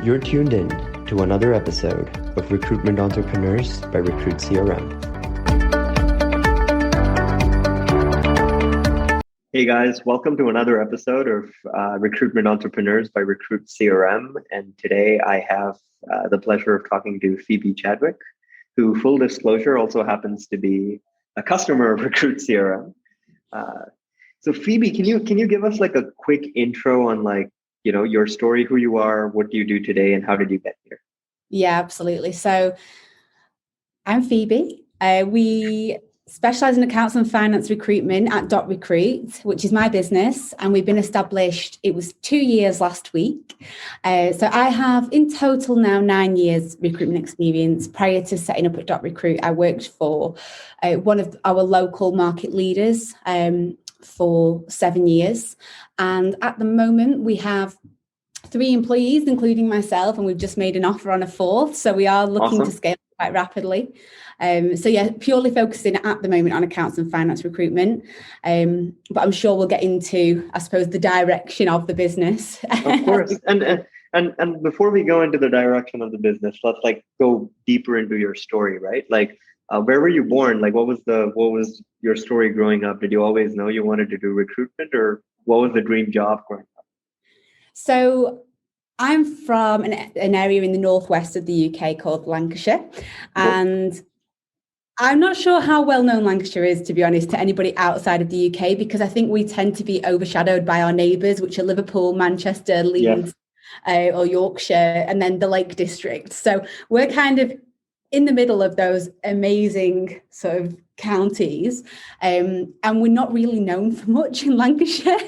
You're tuned in to another episode of Recruitment Entrepreneurs by Recruit CRM. Hey guys, welcome to another episode of Recruitment Entrepreneurs by Recruit CRM. And today I have the pleasure of talking to Phoebe Chadwick, who, full disclosure, also happens to be a customer of Recruit CRM. So Phoebe, can you give us like a quick intro on your story, who you are, what do you do today, and how did you get here? Yeah, absolutely. So I'm Phoebe. We specialize in accounts and finance recruitment at .recruit, which is my business. And we've been established, it was 2 years last week. So I have in total now 9 years recruitment experience. Prior to setting up at .recruit, I worked for one of our local market leaders for 7 years. And at the moment we have 3 employees, including myself, and we've just made an offer on a 4th. So we are looking to scale quite rapidly. Purely focusing at the moment on accounts and finance recruitment. But I'm sure we'll get into, I suppose, the direction of the business. Of course. And before we go into the direction of the business, let's go deeper into your story, right? Where were you born? What was your story growing up? Did you always know you wanted to do recruitment, or what was the dream job growing up? So I'm from an area in the northwest of the UK called Lancashire, and I'm not sure how well known Lancashire is, to be honest, to anybody outside of the UK, because I think we tend to be overshadowed by our neighbours, which are Liverpool, Manchester, Leeds, or Yorkshire, and then the Lake District. So we're kind of in the middle of those amazing sort of counties, and we're not really known for much in Lancashire.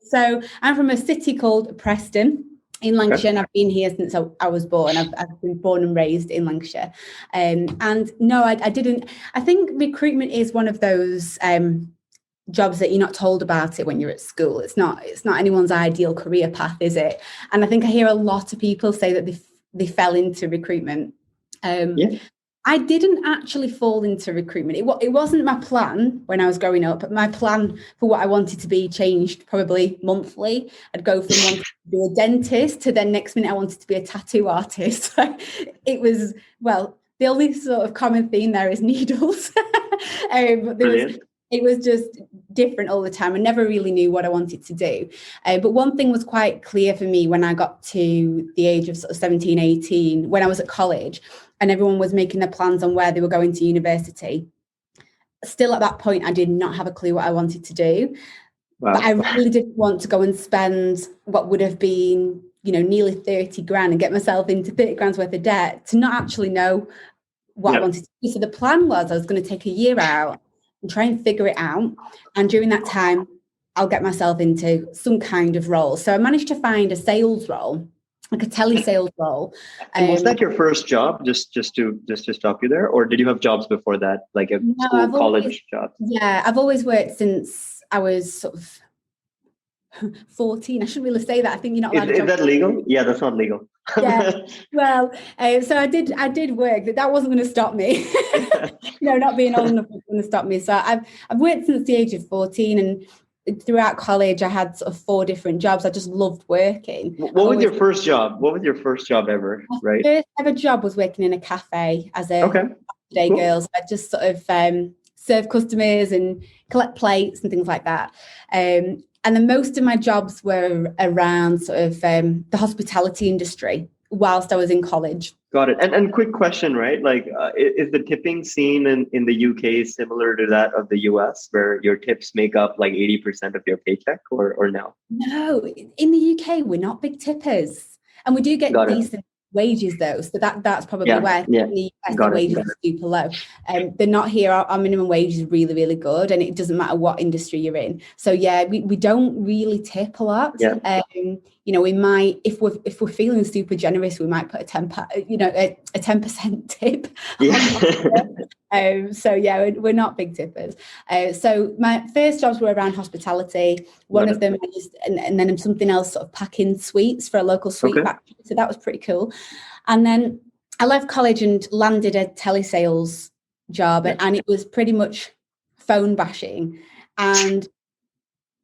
So I'm from a city called Preston in Lancashire, and I've been here since I was born. I've been born and raised in Lancashire. And no, I didn't. I think recruitment is one of those jobs that you're not told about it when you're at school. It's not anyone's ideal career path, is it? And I think I hear a lot of people say that they fell into recruitment. I didn't actually fall into recruitment. It wasn't my plan when I was growing up. My plan for what I wanted to be changed probably monthly. I'd go from wanting to be a dentist to then next minute I wanted to be a tattoo artist. It was, the only sort of common theme there is needles. But it was just different all the time. I never really knew what I wanted to do. But one thing was quite clear for me when I got to the age of sort of 17, 18, when I was at college, and everyone was making their plans on where they were going to university. Still at that point, I did not have a clue what I wanted to do. Wow. But I really didn't want to go and spend what would have been, nearly 30 grand and get myself into 30 grand's worth of debt to not actually know what I wanted to do. So the plan was I was going to take a year out and try and figure it out. And during that time, I'll get myself into some kind of role. So I managed to find a sales role, like a telesales role. And was that your first job? Just to stop you there, or did you have jobs before that, like college job? Yeah, I've always worked since I was sort of 14. I shouldn't really say that. I think you're not allowed. Is that legal? Yeah, that's not legal. Yeah. Well, so I did work. That wasn't going to stop me. Not being old enough was going to stop me. So I've worked since the age of 14, and throughout college, I had sort of 4 different jobs. I just loved working. What was your first job? What was your first job ever? Right. My first ever job was working in a cafe as a day girl. So I just sort of serve customers and collect plates and things like that. And then most of my jobs were around sort of the hospitality industry whilst I was in college. Got it. And quick question, right? Is the tipping scene in the UK similar to that of the US, where your tips make up 80% of your paycheck, or no? No, in the UK, we're not big tippers. And we do get decent wages though, so that's probably where in the US the wages are super low. They're not here. Our minimum wage is really, really good, and it doesn't matter what industry you're in. So we don't really tip a lot. We might, if we're feeling super generous, we might put a 10% tip. We're not big tippers. So my first jobs were around hospitality. One of them, and then something else, sort of packing sweets for a local sweet factory. So that was pretty cool. And then I left college and landed a telesales job, and it was pretty much phone bashing. And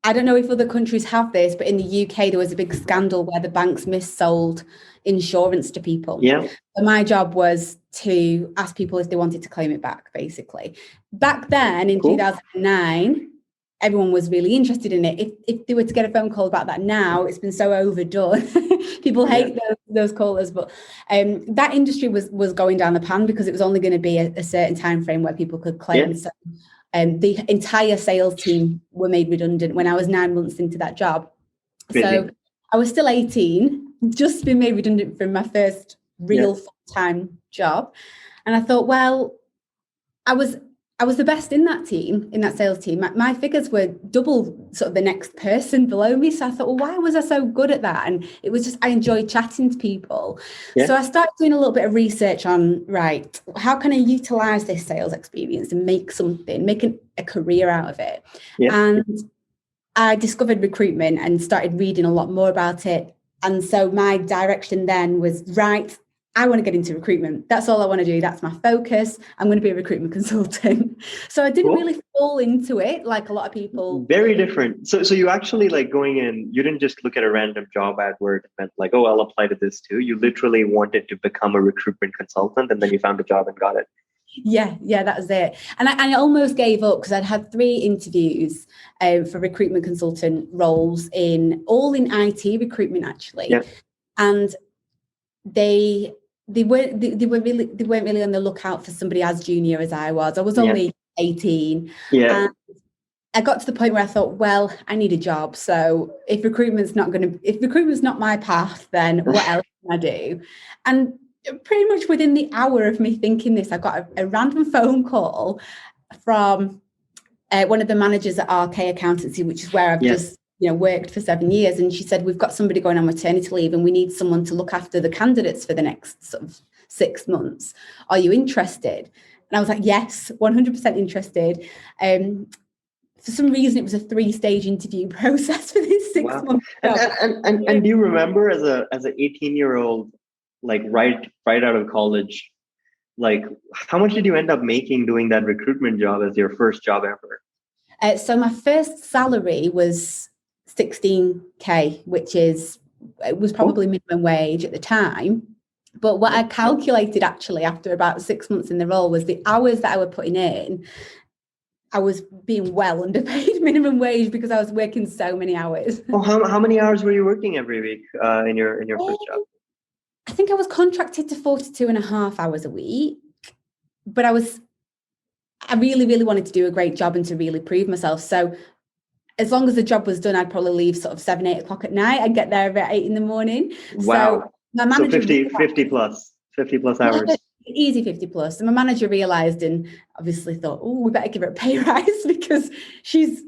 I don't know if other countries have this, but in the UK, there was a big scandal where the banks missold insurance to people. Yeah. So my job was to ask people if they wanted to claim it back, basically. Back then in 2009, everyone was really interested in it. If they were to get a phone call about that now, it's been so overdone. People hate those callers, but that industry was going down the pan because it was only going to be a certain time frame where people could claim. So the entire sales team were made redundant when I was 9 months into that job. Crazy. So I was still 18, just been made redundant from my first real full-time job. And I thought, well, I was the best in that team, in that sales team. My figures were double sort of the next person below me. So I thought, well, why was I so good at that? And it was just, I enjoyed chatting to people. Yeah. So I started doing a little bit of research on, right, how can I utilize this sales experience and make a career out of it? Yeah. And I discovered recruitment and started reading a lot more about it. And so my direction then was, right, I want to get into recruitment. That's all I want to do. That's my focus. I'm going to be a recruitment consultant. So I didn't really fall into it like a lot of people. Very different. So you actually like going in, you didn't just look at a random job ad where it meant like, oh, I'll apply to this too. You literally wanted to become a recruitment consultant and then you found a job and got it. Yeah, that was it. And I almost gave up because I'd had 3 interviews for recruitment consultant roles all in IT recruitment actually. Yeah. And they weren't really on the lookout for somebody as junior as I was. I was only 18. Yeah. And I got to the point where I thought, well, I need a job. So if recruitment's not my path, then what else can I do? And pretty much within the hour of me thinking this, I got a random phone call from one of the managers at RK Accountancy, which is where I've just worked for 7 years. And she said, we've got somebody going on maternity leave and we need someone to look after the candidates for the next sort of 6 months. Are you interested? And I was like, yes, 100% interested. For some reason, it was a 3-stage interview process for this 6 month job. And do you remember as an 18-year-old, like right out of college, like how much did you end up making doing that recruitment job as your first job ever? So my first salary was 16K, which was probably minimum wage at the time. But what I calculated actually after about 6 months in the role was the hours that I was putting in. I was being well underpaid minimum wage because I was working so many hours. Oh, how many hours were you working every week in your first job? I think I was contracted to 42.5 hours a week, but I really, really wanted to do a great job and to really prove myself. So as long as the job was done, I'd probably leave sort of 7, 8 o'clock at night. I'd get there about 8 in the morning. Wow. So my manager, 50 plus hours. Easy 50 plus. And my manager realized and obviously thought, oh, we better give her a pay rise because she's,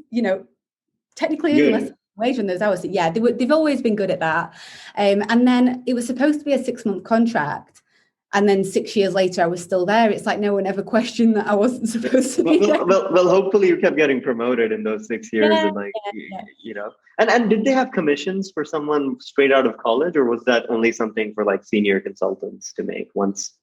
technically earning less wage on those hours. So yeah, they've always been good at that. And then it was supposed to be a 6-month contract. And then 6 years later, I was still there. It's like no one ever questioned that I wasn't supposed to be there. Well, hopefully you kept getting promoted in those 6 years. And did they have commissions for someone straight out of college, or was that only something for like senior consultants to make once?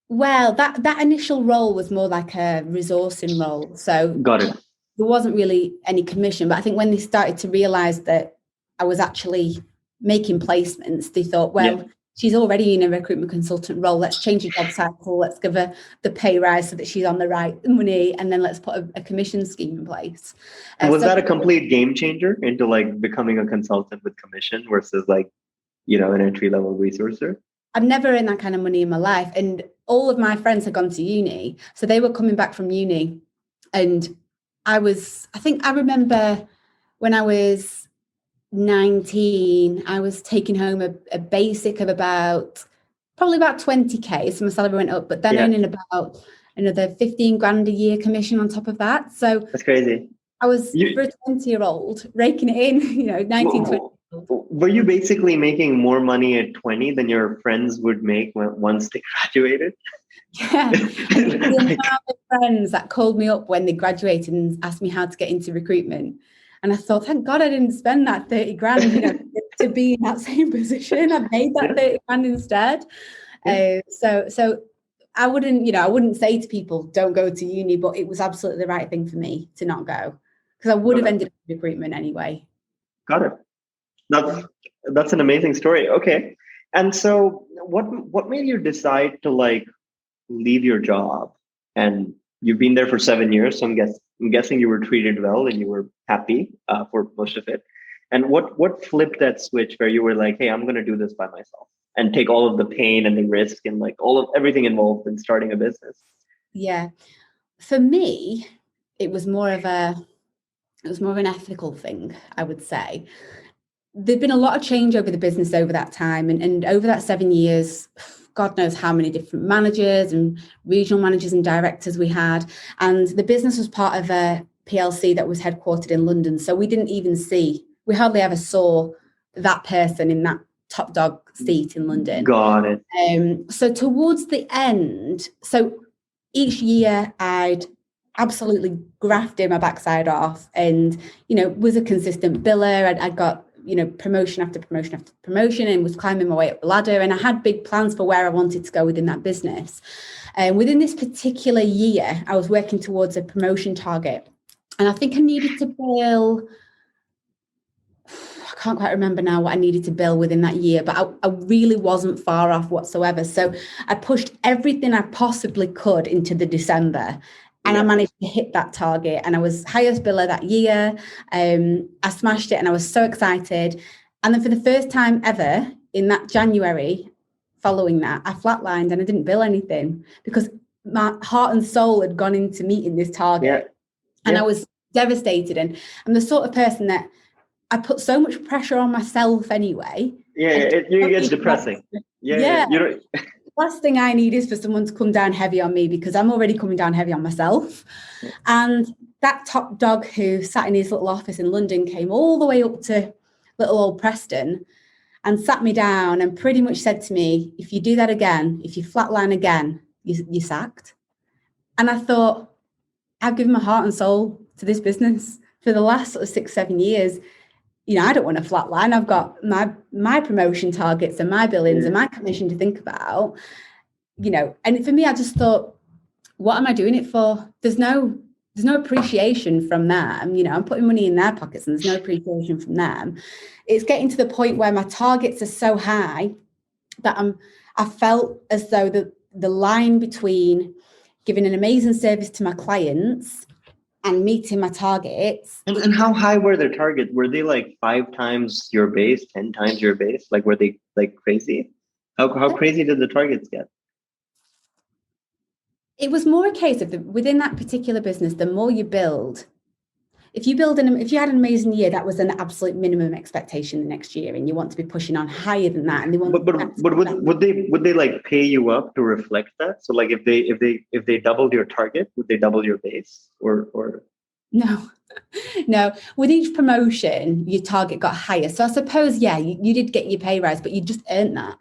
Well, that initial role was more like a resourcing role. So got it. There wasn't really any commission. But I think when they started to realize that I was actually making placements, they thought, well, she's already in a recruitment consultant role. Let's change the job title. Let's give her the pay rise so that she's on the right money. And then let's put a commission scheme in place. Was that a complete game changer into like becoming a consultant with commission versus like, an entry-level resourcer? I've never earned that kind of money in my life. And all of my friends had gone to uni. So they were coming back from uni. And I remember when I was 19, I was taking home a basic of probably about 20K. So my salary went up, but then earning about another 15 grand a year commission on top of that. So that's crazy. I was for a 20-year-old raking it in, 19, 20. Were you basically making more money at 20 than your friends would make once they graduated? Yeah. The amount of friends that called me up when they graduated and asked me how to get into recruitment. And I thought, thank God I didn't spend that 30 grand, to be in that same position. I made that 30 grand instead. So I wouldn't say to people, don't go to uni, but it was absolutely the right thing for me to not go. because I would have ended up in recruitment anyway. Got it. That's an amazing story. Okay. And so what made you decide to like leave your job? And you've been there for 7 years, so I'm guessing you were treated well and you were happy for most of it. And what flipped that switch where you were like, hey, I'm going to do this by myself and take all of the pain and the risk and like all of everything involved in starting a business? Yeah. For me, it was more of an ethical thing, I would say. There'd been a lot of change over the business over that time, and over that 7 years, God knows how many different managers and regional managers and directors we had. And the business was part of a PLC that was headquartered in London. So we hardly ever saw that person in that top dog seat in London. Got it. So towards the end, so each year I'd absolutely grafted my backside off and, was a consistent biller. I got, promotion after promotion after promotion and was climbing my way up the ladder. And I had big plans for where I wanted to go within that business. And within this particular year, I was working towards a promotion target. And I think I needed to bill, I can't quite remember now what I needed to bill within that year, but I really wasn't far off whatsoever. So I pushed everything I possibly could into the December. And I managed to hit that target, and I was highest biller that year. I smashed it and I was so excited. And then for the first time ever in that January following that, I flatlined and I didn't bill anything because my heart and soul had gone into meeting this target. And I was devastated. And I'm the sort of person that I put so much pressure on myself anyway. It gets depressing. Last thing I need is for someone to come down heavy on me because I'm already coming down heavy on myself. And that top dog who sat in his little office in London came all the way up to little old Preston and sat me down and pretty much said to me, if you do that again, if you flatline again, you're sacked. And I thought, I've given my heart and soul to this business for the last sort of 6-7 years. I don't want to flatline. I've got my promotion targets and my billings and my commission to think about, and for me, I just thought, what am I doing it for? There's no appreciation from them. I'm putting money in their pockets and there's no appreciation from them. It's getting to the point where my targets are so high that I felt as though the line between giving an amazing service to my clients and meeting my targets. And how high were their targets? Were they like 5 times your base, 10 times your base? Like, were they like crazy? How crazy did the targets get? It was more a case of within that particular business, the more you build, if you had an amazing year, that was an absolute minimum expectation the next year, and you want to be pushing on higher than that. And they want. But would they like pay you up to reflect that? So like if they doubled your target, would they double your base or? No. With each promotion, your target got higher. So I suppose you did get your pay rise, but you just earned that.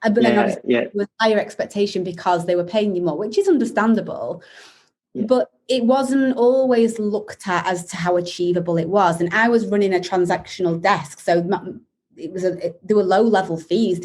But then obviously it was higher expectation because they were paying you more, which is understandable. Yeah. But it wasn't always looked at as to how achievable it was. And I was running a transactional desk. So there were low level fees.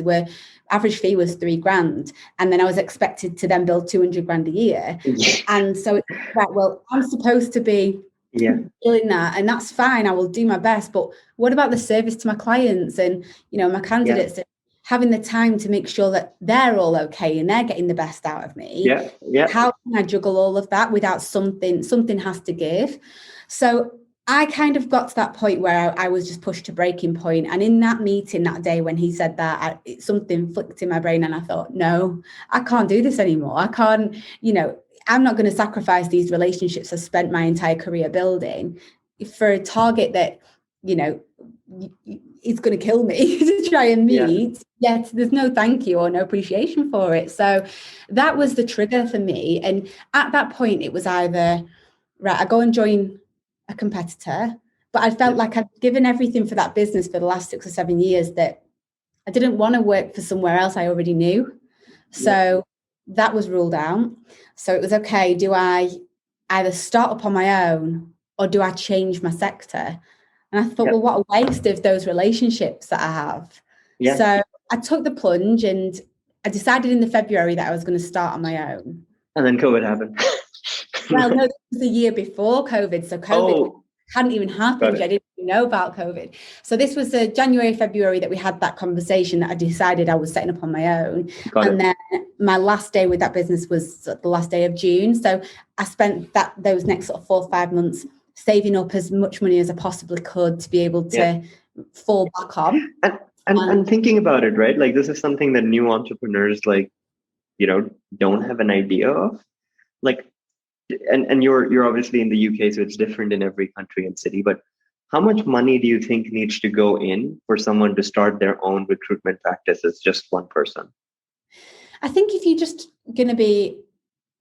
Average fee was $3,000. And then I was expected to then build $200,000 a year. Yeah. And so it's like, well, I'm supposed to be doing that. And that's fine. I will do my best. But what about the service to my clients and, my candidates? Yeah. Having the time to make sure that they're all okay and they're getting the best out of me. Yeah. How can I juggle all of that without something has to give? So I kind of got to that point where I was just pushed to breaking point. And in that meeting that day when he said that, something flicked in my brain and I thought, no, I can't do this anymore. I can't, I'm not going to sacrifice these relationships I've spent my entire career building for a target that, it's going to kill me to try and meet. Yet there's no thank you or no appreciation for it. So that was the trigger for me. And at that point, it was either, right, I go and join a competitor, but I felt like I'd given everything for that business for the last 6 or 7 years that I didn't want to work for somewhere else I already knew. So that was ruled out. So it was, okay, do I either start up on my own or do I change my sector? And I thought, well, what a waste of those relationships that I have. Yeah. So I took the plunge and I decided in the February that I was going to start on my own. And then COVID happened. Well, no, this was the year before COVID. So COVID hadn't even happened. I didn't even know about COVID. So this was January, February that we had that conversation that I decided I was setting up on my own. Then my last day with that business was the last day of June. So I spent those next sort of 4 or 5 months saving up as much money as I possibly could to be able to fall back on. And thinking about it, right? Like this is something that new entrepreneurs don't have an idea of. Like, and you're obviously in the UK, so it's different in every country and city, but how much money do you think needs to go in for someone to start their own recruitment practice as just one person? I think if you're just going to be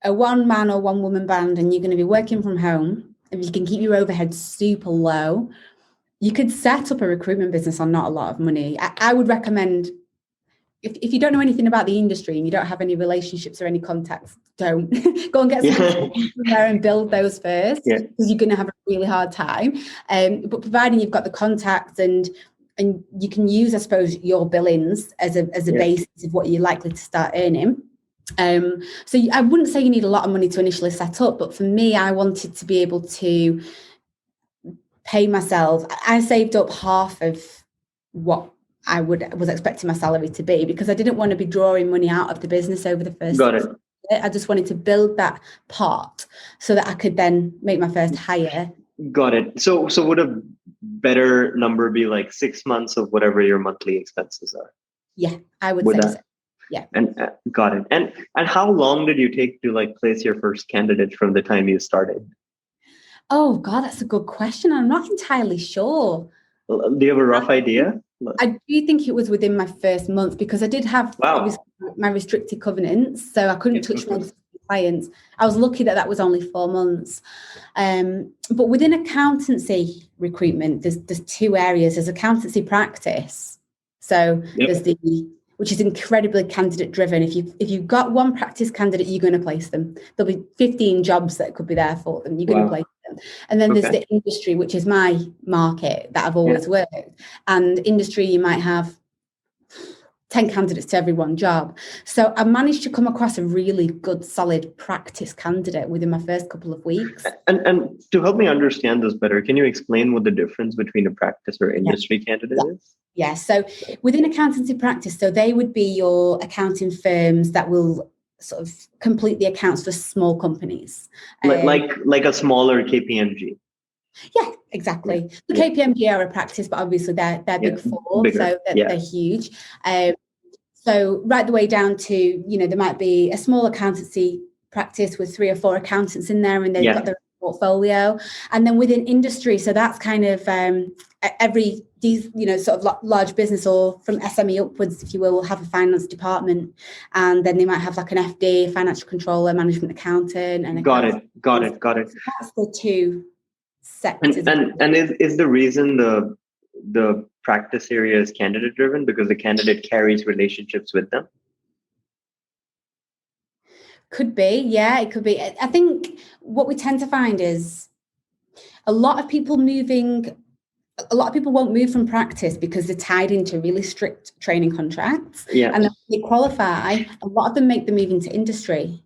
a one man or one woman band and you're going to be working from home, if you can keep your overhead super low, you could set up a recruitment business on not a lot of money. I would recommend, if you don't know anything about the industry and you don't have any relationships or any contacts, don't go and get some there and build those first, because you're going to have a really hard time. But providing you've got the contacts and you can use, I suppose, your billings as a basis of what you're likely to start earning. So I wouldn't say you need a lot of money to initially set up, but for me, I wanted to be able to pay myself. I saved up half of what I was expecting my salary to be, because I didn't want to be drawing money out of the business over the first. Got it. I just wanted to build that pot so that I could then make my first hire. Got it. So would a better number be like 6 months of whatever your monthly expenses are? Yeah, I would say so. Yeah. And got it. And how long did you take to like place your first candidate from the time you started? Oh God, that's a good question. I'm not entirely sure. Do you have a rough idea? I do think it was within my first month, because I did have obviously my restricted covenants, so I couldn't touch my clients. I was lucky that was only 4 months. But within accountancy recruitment, there's 2 areas. There's accountancy practice. So there's which is incredibly candidate driven. If you've got one practice candidate, you're going to place them. There'll be 15 jobs that could be there for them. You're going to place them. And then there's the industry, which is my market that I've always worked. And industry, you might have 10 candidates to every one job. So I managed to come across a really good, solid practice candidate within my first couple of weeks. And to help me understand this better, can you explain what the difference between a practice or industry candidate is? Yeah, so within accountancy practice, so they would be your accounting firms that will sort of complete the accounts for small companies. Like a smaller KPMG. Yeah, exactly. The KPMG are a practice, but obviously they're big four, bigger. So they're huge. So right the way down to, there might be a small accountancy practice with 3 or 4 accountants in there, and they've got their portfolio. And then within industry, so that's kind of these sort of large business, or from SME upwards, if you will have a finance department, and then they might have like an FD, financial controller, management accountant, and got it. So that's the 2 sectors. And is the reason the practice area is candidate driven because the candidate carries relationships with them? Could be, yeah, it could be. I think what we tend to find is a lot of people won't move from practice because they're tied into really strict training contracts. Yeah. And then when they qualify, a lot of them make the move into industry.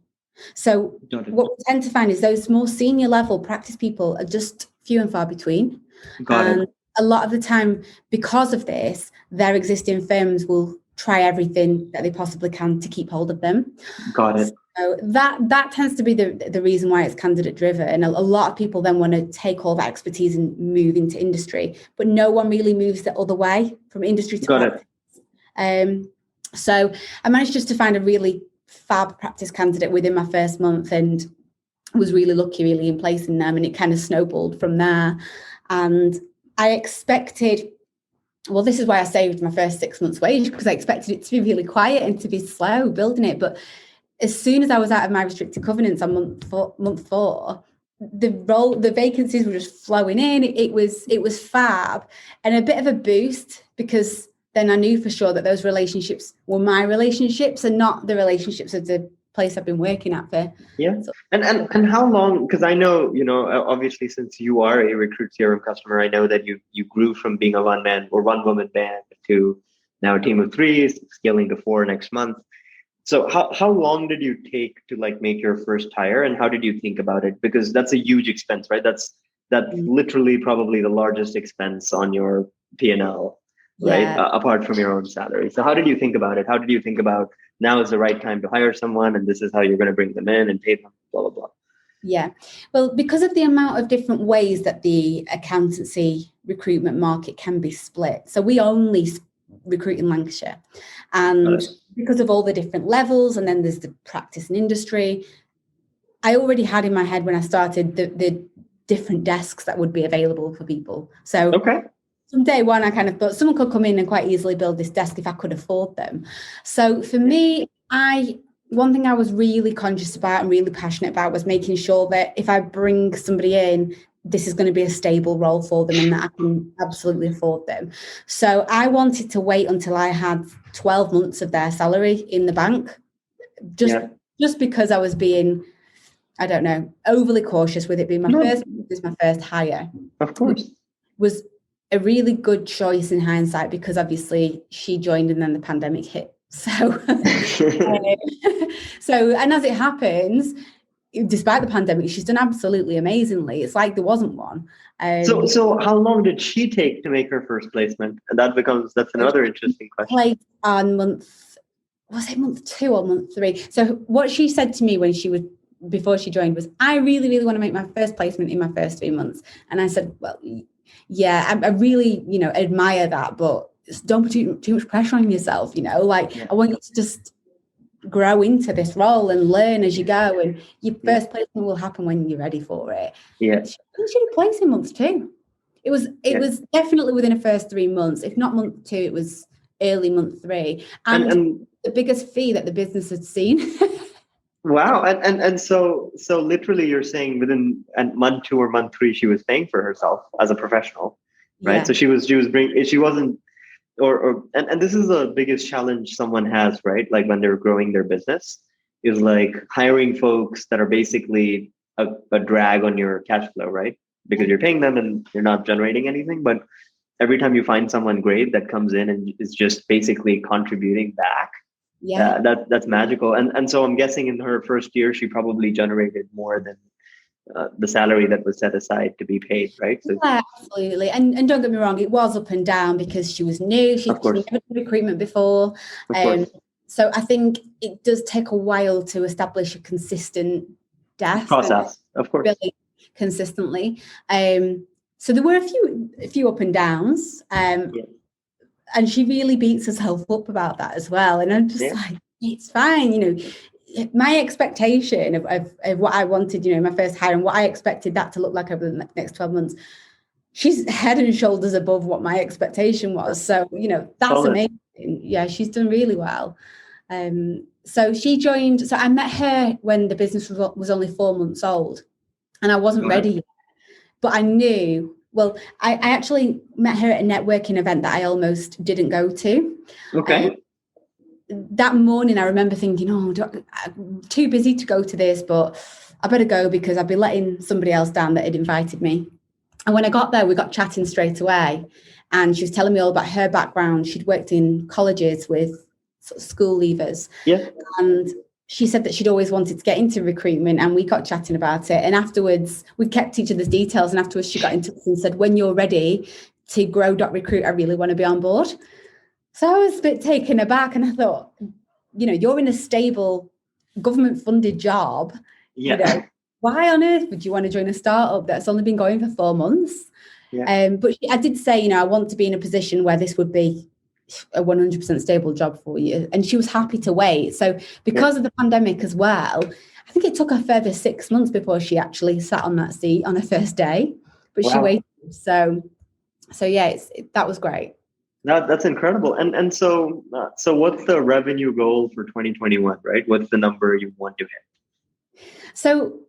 So what we tend to find is those more senior level practice people are just few and far between. And a lot of the time, because of this, their existing firms will try everything that they possibly can to keep hold of them. Got it. So that tends to be the reason why it's candidate driven. And a lot of people then want to take all that expertise and move into industry, but no one really moves the other way from industry to practice. So I managed just to find a really fab practice candidate within my first month, and was really lucky really in placing them, and it kind of snowballed from there. And I expected, well, this is why I saved my first 6 months' wage, because I expected it to be really quiet and to be slow building it. But as soon as I was out of my restricted covenants on month four, the vacancies were just flowing in. It was fab, and a bit of a boost, because then I knew for sure that those relationships were my relationships and not the relationships of the place I've been working at for. Yeah. And how long, because I know, obviously since you are a Recruit CRM customer, I know that you grew from being a one-man or one-woman band to now a team of 3, scaling to 4 next month. So how long did you take to like make your first hire, and how did you think about it? Because that's a huge expense, right? That's that's literally probably the largest expense on your P&L, right? Yeah. Apart from your own salary. So how did you think about it? How did you think about now is the right time to hire someone and this is how you're going to bring them in and pay them, blah, blah, blah? Yeah. Well, because of the amount of different ways that the accountancy recruitment market can be split. So we only recruit in Lancashire. And because of all the different levels, and then there's the practice and industry, I already had in my head when I started the different desks that would be available for people. So from day one, I kind of thought someone could come in and quite easily build this desk if I could afford them. So for me, one thing I was really conscious about and really passionate about was making sure that if I bring somebody in, this is going to be a stable role for them and that I can absolutely afford them. So I wanted to wait until I had 12 months of their salary in the bank, just because I was being, I don't know, overly cautious with it being my first hire. Of course. Was a really good choice in hindsight because obviously she joined and then the pandemic hit. So, and as it happens, despite the pandemic, she's done absolutely amazingly. It's like there wasn't one. So how long did she take to make her first placement? And that's another interesting question. Like on month 2 or month 3? So what she said to me before she joined was, I really, really want to make my first placement in my first 3 months. And I said, well, yeah, I really, admire that, but don't put too much pressure on yourself, I want you to just grow into this role and learn as you go, and your first placement will happen when you're ready for it. Yeah. She did place in month 2. It was definitely within the first 3 months. If not month 2, it was early month 3. And the biggest fee that the business had seen. Wow. And so literally you're saying within month 2 or month 3, she was paying for herself as a professional, right? Yeah. So she wasn't, and this is the biggest challenge someone has, right? Like when they're growing their business, is like hiring folks that are basically a drag on your cash flow, right? Because you're paying them and you're not generating anything. But every time you find someone great that comes in and is just basically contributing back, that's magical. And so I'm guessing in her first year, she probably generated more than the salary that was set aside to be paid, right? So, yeah, absolutely. And don't get me wrong, it was up and down because she was new. She'd never done recruitment before. So I think it does take a while to establish a consistent desk process, of course, really consistently. So there were a few up and downs. And she really beats herself up about that as well. And I'm just like, it's fine, my expectation of what I wanted, my first hire and what I expected that to look like over the next 12 months, she's head and shoulders above what my expectation was. So, that's amazing. Yeah, she's done really well. So she joined, so I met her when the business was only 4 months old and I wasn't ready yet, but I knew, I actually met her at a networking event that I almost didn't go to. Okay. That morning, I remember thinking, I'm too busy to go to this, but I better go because I'd be letting somebody else down that had invited me. And when I got there, we got chatting straight away. And she was telling me all about her background. She'd worked in colleges with sort of school leavers. Yeah. And she said that she'd always wanted to get into recruitment. And we got chatting about it. And afterwards, we kept each other's details. And afterwards, she got in touch and said, when you're ready to grow .recruit, I really want to be on board. So I was a bit taken aback and I thought, you're in a stable government-funded job. Why on earth would you want to join a startup that's only been going for 4 months? Yeah. But I did say, I want to be in a position where this would be a 100% stable job for you. And she was happy to wait. So because of the pandemic as well, I think it took a further 6 months before she actually sat on that seat on her first day. But she waited. So yeah, that was great. That's incredible. And so what's the revenue goal for 2021, right? What's the number you want to hit? So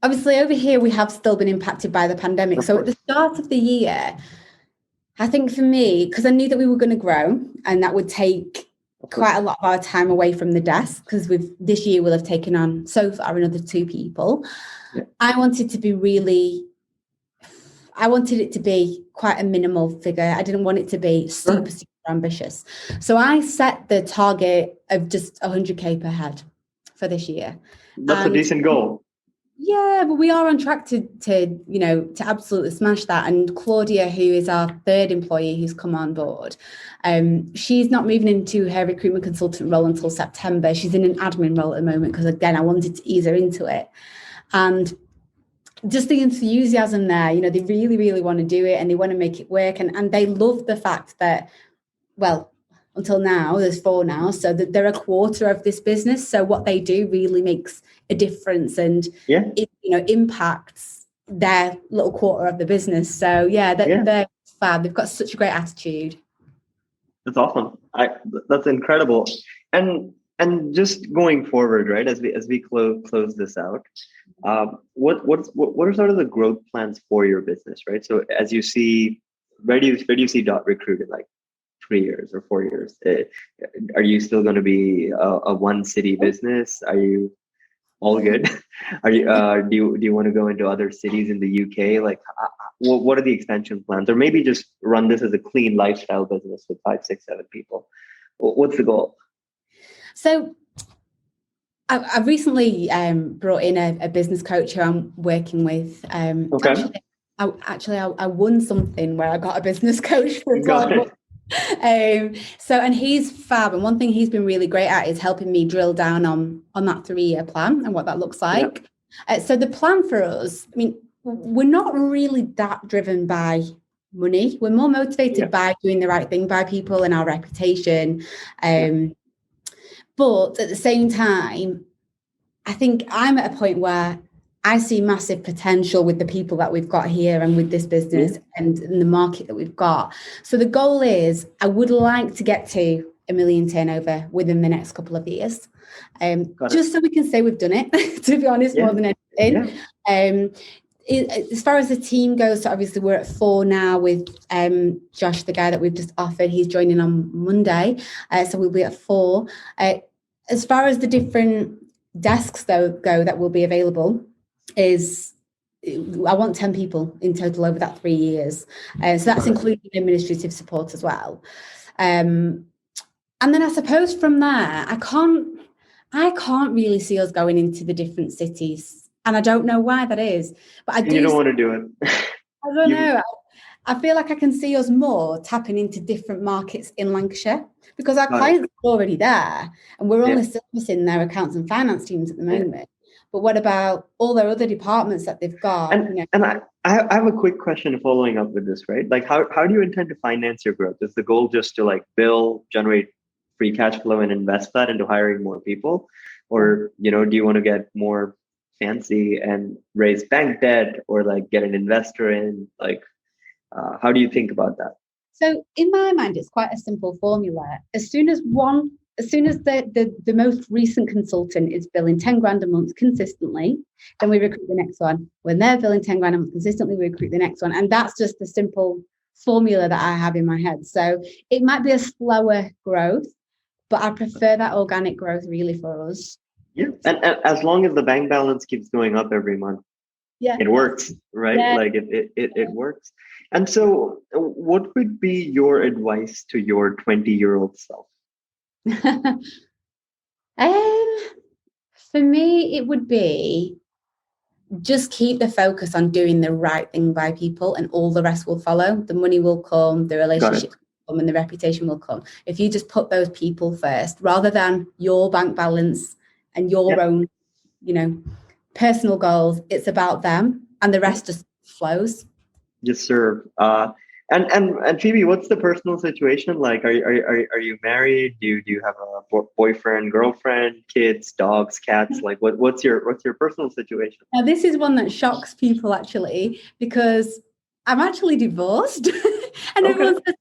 obviously over here, we have still been impacted by the pandemic. So at the start of the year, I think for me, because I knew that we were going to grow and that would take quite a lot of our time away from the desk, because this year we'll have taken on so far another 2 people. Yeah. I wanted it to be quite a minimal figure. I didn't want it to be super, super ambitious. So I set the target of just 100K per head for this year. That's a decent goal. Yeah, but we are on track to absolutely smash that. And Claudia, who is our third employee who's come on board, she's not moving into her recruitment consultant role until September. She's in an admin role at the moment because, again, I wanted to ease her into it. And just the enthusiasm there, they really, really want to do it and they want to make it work. And they love the fact that, well, until now, there's 4 now, so that they're a quarter of this business. So what they do really makes a difference, and it impacts their little quarter of the business. So they're fab. They've got such a great attitude. That's awesome. That's incredible. And just going forward, right, as we close this out, what are sort of the growth plans for your business, right? So as you see, where do you see Recruit in like 3 years or 4 years? Are you still going to be a one city business? Are you all good? Are you do you want to go into other cities in the UK? Like, what are the expansion plans? Or maybe just run this as a clean lifestyle business with 5, 6, 7 people. What's the goal? So I recently brought in a business coach who I'm working with. Okay. I won something where I got a business coach for 12 months. And he's fab, and one thing he's been really great at is helping me drill down on that 3-year plan and what that looks like. So the plan for us, I mean, we're not really that driven by money. We're more motivated by doing the right thing by people and our reputation. But at the same time, I think I'm at a point where I see massive potential with the people that we've got here and with this business and in the market that we've got. So the goal is I would like to get to 1 million turnover within the next couple of years, just so we can say we've done it, to be honest, more than anything. As far as the team goes, so obviously we're at 4 now with Josh, the guy that we've just offered. He's joining on Monday, so we'll be at 4. As far as the different desks though go that will be available, I want 10 people in total over that 3 years. So that's including administrative support as well. And then I suppose from there, I can't really see us going into the different cities. And I don't know why that is. But you don't want to do it. I don't know. I feel like I can see us more tapping into different markets in Lancashire because our clients are already there and we're only servicing their accounts and finance teams at the moment. But what about all their other departments that they've got? And I have a quick question following up with this, right? Like, how do you intend to finance your growth? Is the goal just to like generate free cash flow and invest that into hiring more people? Or, do you want to get more fancy and raise bank debt or like get an investor in? Like, how do you think about that? So in my mind, it's quite a simple formula. As soon as the most recent consultant is billing 10 grand a month consistently, then we recruit the next one. When they're billing 10 grand a month consistently, we recruit the next one. And that's just the simple formula that I have in my head. So it might be a slower growth, but I prefer that organic growth really for us. Yeah. And as long as the bank balance keeps going up every month, it works, right? Yeah. Like it works. And so what would be your advice to your 20-year-old self? For me, it would be just keep the focus on doing the right thing by people and all the rest will follow. The money will come, the relationship will come, and the reputation will come. If you just put those people first, rather than your bank balance and your own, personal goals, it's about them and the rest just flows. Yes, sir. And Phoebe, what's the personal situation like? Are you married? Do you have a boyfriend, girlfriend, kids, dogs, cats? Like what's your personal situation? Now this is one that shocks people actually, because I'm actually divorced. And everyone says,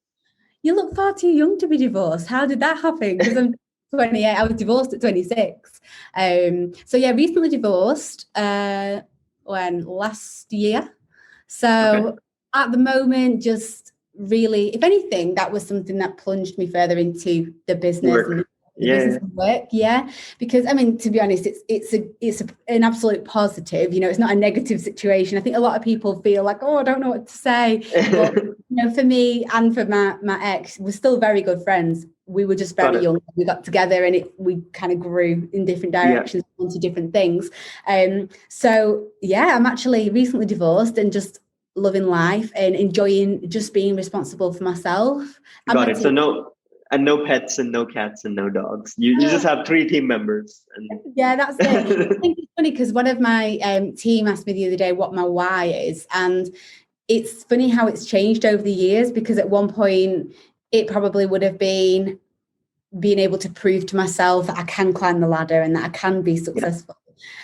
you look far too young to be divorced. How did that happen? Because I'm 28. I was divorced at 26. Recently divorced last year. So at the moment, just really, if anything, that was something that plunged me further into the business and the Yeah, business and work. Yeah, because I mean, to be honest, an absolute positive. You know, it's not a negative situation. I think a lot of people feel like, oh, I don't know what to say. But you know, for me and for my ex, we're still very good friends. We were just got very it. young. We got together and we kind of grew in different directions into different things. So yeah, I'm actually recently divorced and just loving life and enjoying just being responsible for myself. Got it. So no pets and no cats and no dogs. You just have 3 team members. And Yeah, that's it. I think it's funny because one of my team asked me the other day what my why is, and it's funny how it's changed over the years, because at one point it probably would have been being able to prove to myself that I can climb the ladder and that I can be successful.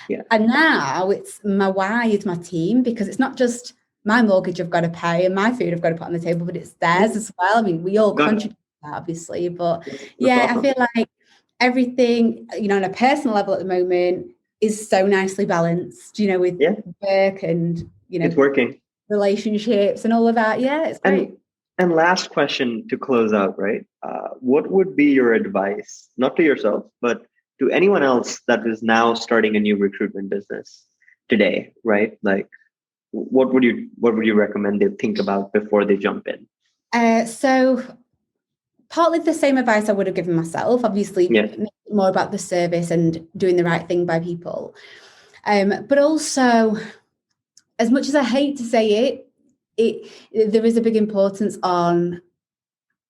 Yeah. And now it's my why is my team, because it's not just my mortgage I've got to pay and my food I've got to put on the table, but it's theirs as well. I mean, we all contribute to that, obviously, but That's yeah, awesome. I feel like everything, you know, on a personal level at the moment is so nicely balanced, you know, with work and, you know, it's working. Relationships and all of that. Yeah, it's great. And last question to close out, right? What would be your advice, not to yourself, but to anyone else that is now starting a new recruitment business today, right? Like, what would you recommend they think about before they jump in? So partly the same advice I would have given myself, obviously, more about the service and doing the right thing by people. But also, as much as I hate to say there is a big importance on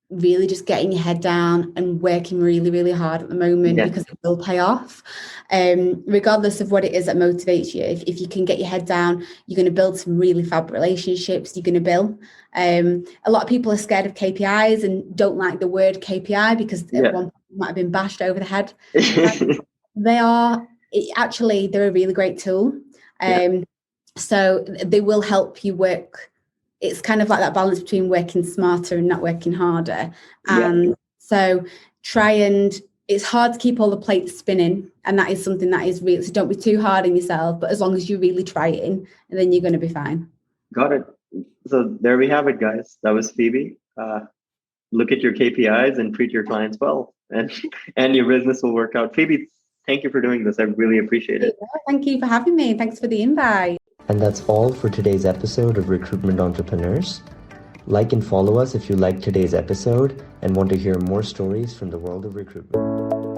really just getting your head down and working really, really hard at the moment, because it will pay off. Regardless of what it is that motivates you, if you can get your head down, you're going to build some really fab relationships. You're going to build. A lot of people are scared of KPIs and don't like the word KPI because at one point might have been bashed over the head. They're a really great tool. So they will help you work. It's kind of like that balance between working smarter and not working harder. And so it's hard to keep all the plates spinning. And that is something that is real. So don't be too hard on yourself, but as long as you're really trying, and then you're going to be fine. Got it. So there we have it, guys. That was Phoebe. Look at your KPIs and treat your clients well, and your business will work out. Phoebe, thank you for doing this. I really appreciate it. Thank you for having me. Thanks for the invite. And that's all for today's episode of Recruitment Entrepreneurs. Like and follow us if you liked today's episode and want to hear more stories from the world of recruitment.